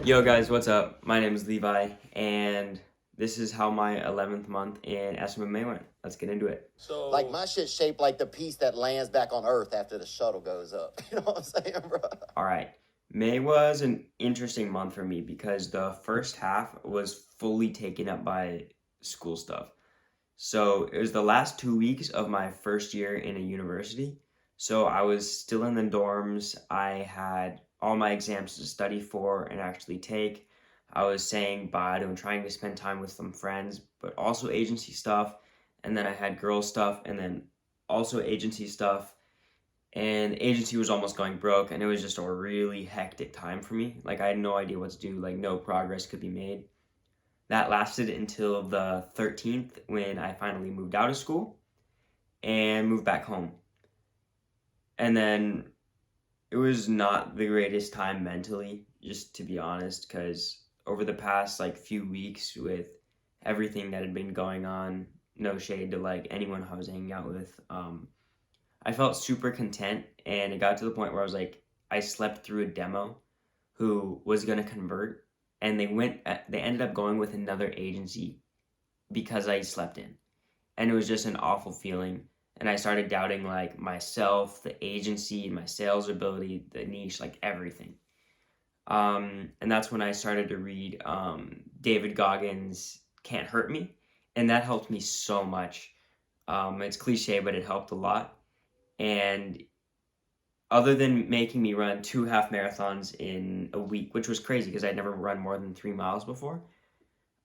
Yo guys, what's up? My name is Levi, and this is how my 11th month in SMMA went. Let's get into it. So, like, my shit's shaped like the piece that lands back on Earth after the shuttle goes up. You know what I'm saying, bro? All right. May was an interesting month for me because the first half was fully taken up by school stuff. So it was the last 2 weeks of my first year in a university. So I was still in the dorms. I had all my exams to study for and actually take. I was saying bye to and trying to spend time with some friends, but also agency stuff. And then I had girl stuff and then also agency stuff. And agency was almost going broke, and it was just a really hectic time for me. Like, I had no idea what to do, like, no progress could be made. That lasted until the 13th when I finally moved out of school and moved back home. And then it was not the greatest time mentally, just to be honest, because over the past like few weeks with everything that had been going on, no shade to like anyone I was hanging out with, I felt super content, and it got to the point where I was like, I slept through a demo who was gonna convert, and they ended up going with another agency because I slept in, and it was just an awful feeling. And I started doubting like myself, the agency, my sales ability, the niche, like everything. And that's when I started to read David Goggins' "Can't Hurt Me," and that helped me so much. It's cliche, but it helped a lot. And other than making me run 2 half marathons in a week, which was crazy because I'd never run more than 3 miles before,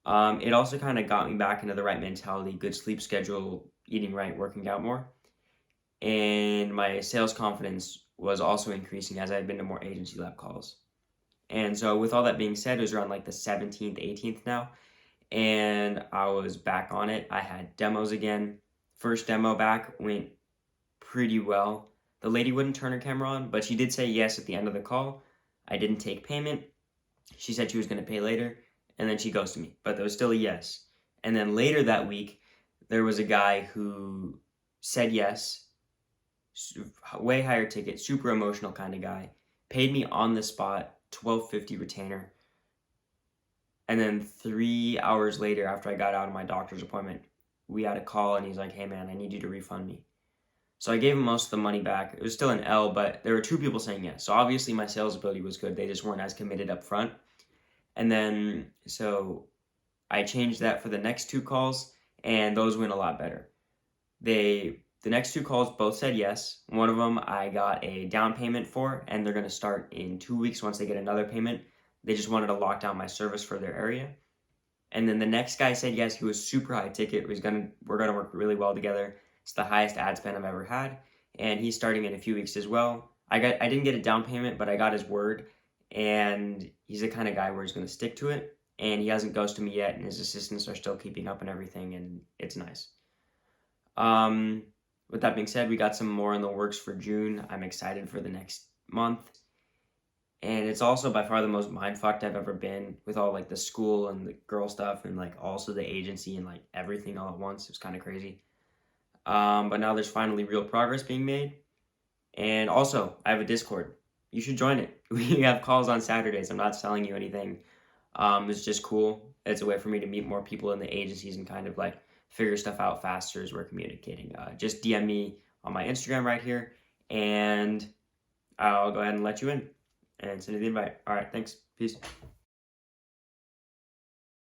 it also kind of got me back into the right mentality, good sleep schedule, eating right, working out more. And my sales confidence was also increasing as I had been to more agency lab calls. And so with all that being said, it was around like the 17th, 18th now, and I was back on it. I had demos again. First demo back went pretty well. The lady wouldn't turn her camera on, but she did say yes at the end of the call. I didn't take payment. She said she was going to pay later, and then she ghosted me, but there was still a yes. And then later that week, there was a guy who said yes, way higher ticket, super emotional kind of guy, paid me on the spot, $12.50 retainer. And then 3 hours later, after I got out of my doctor's appointment, we had a call, and he's like, "Hey man, I need you to refund me." So I gave him most of the money back. It was still an L, but there were 2 people saying yes. So obviously my sales ability was good. They just weren't as committed up front. And then, so I changed that for the next 2 calls, and those went a lot better. The next 2 calls both said yes. One of them I got a down payment for, and they're going to start in 2 weeks once they get another payment. They just wanted to lock down my service for their area. And then the next guy said yes. He was super high ticket. We're going to work really well together. It's the highest ad spend I've ever had, and he's starting in a few weeks as well. I didn't get a down payment, but I got his word, and he's the kind of guy where he's going to stick to it, and he hasn't ghosted me yet, and his assistants are still keeping up and everything, and it's nice. With that being said, we got some more in the works for June. I'm excited for the next month, and it's also by far the most mind-fucked I've ever been with all like the school and the girl stuff and like also the agency and like everything all at once. It was kind of crazy. But now there's finally real progress being made. And also, I have a Discord. You should join it. We have calls on Saturdays. I'm not selling you anything. It's just cool. It's a way for me to meet more people in the agencies and kind of like figure stuff out faster as we're communicating. Just DM me on my Instagram right here, and I'll go ahead and let you in and send you the invite. All right, thanks. Peace.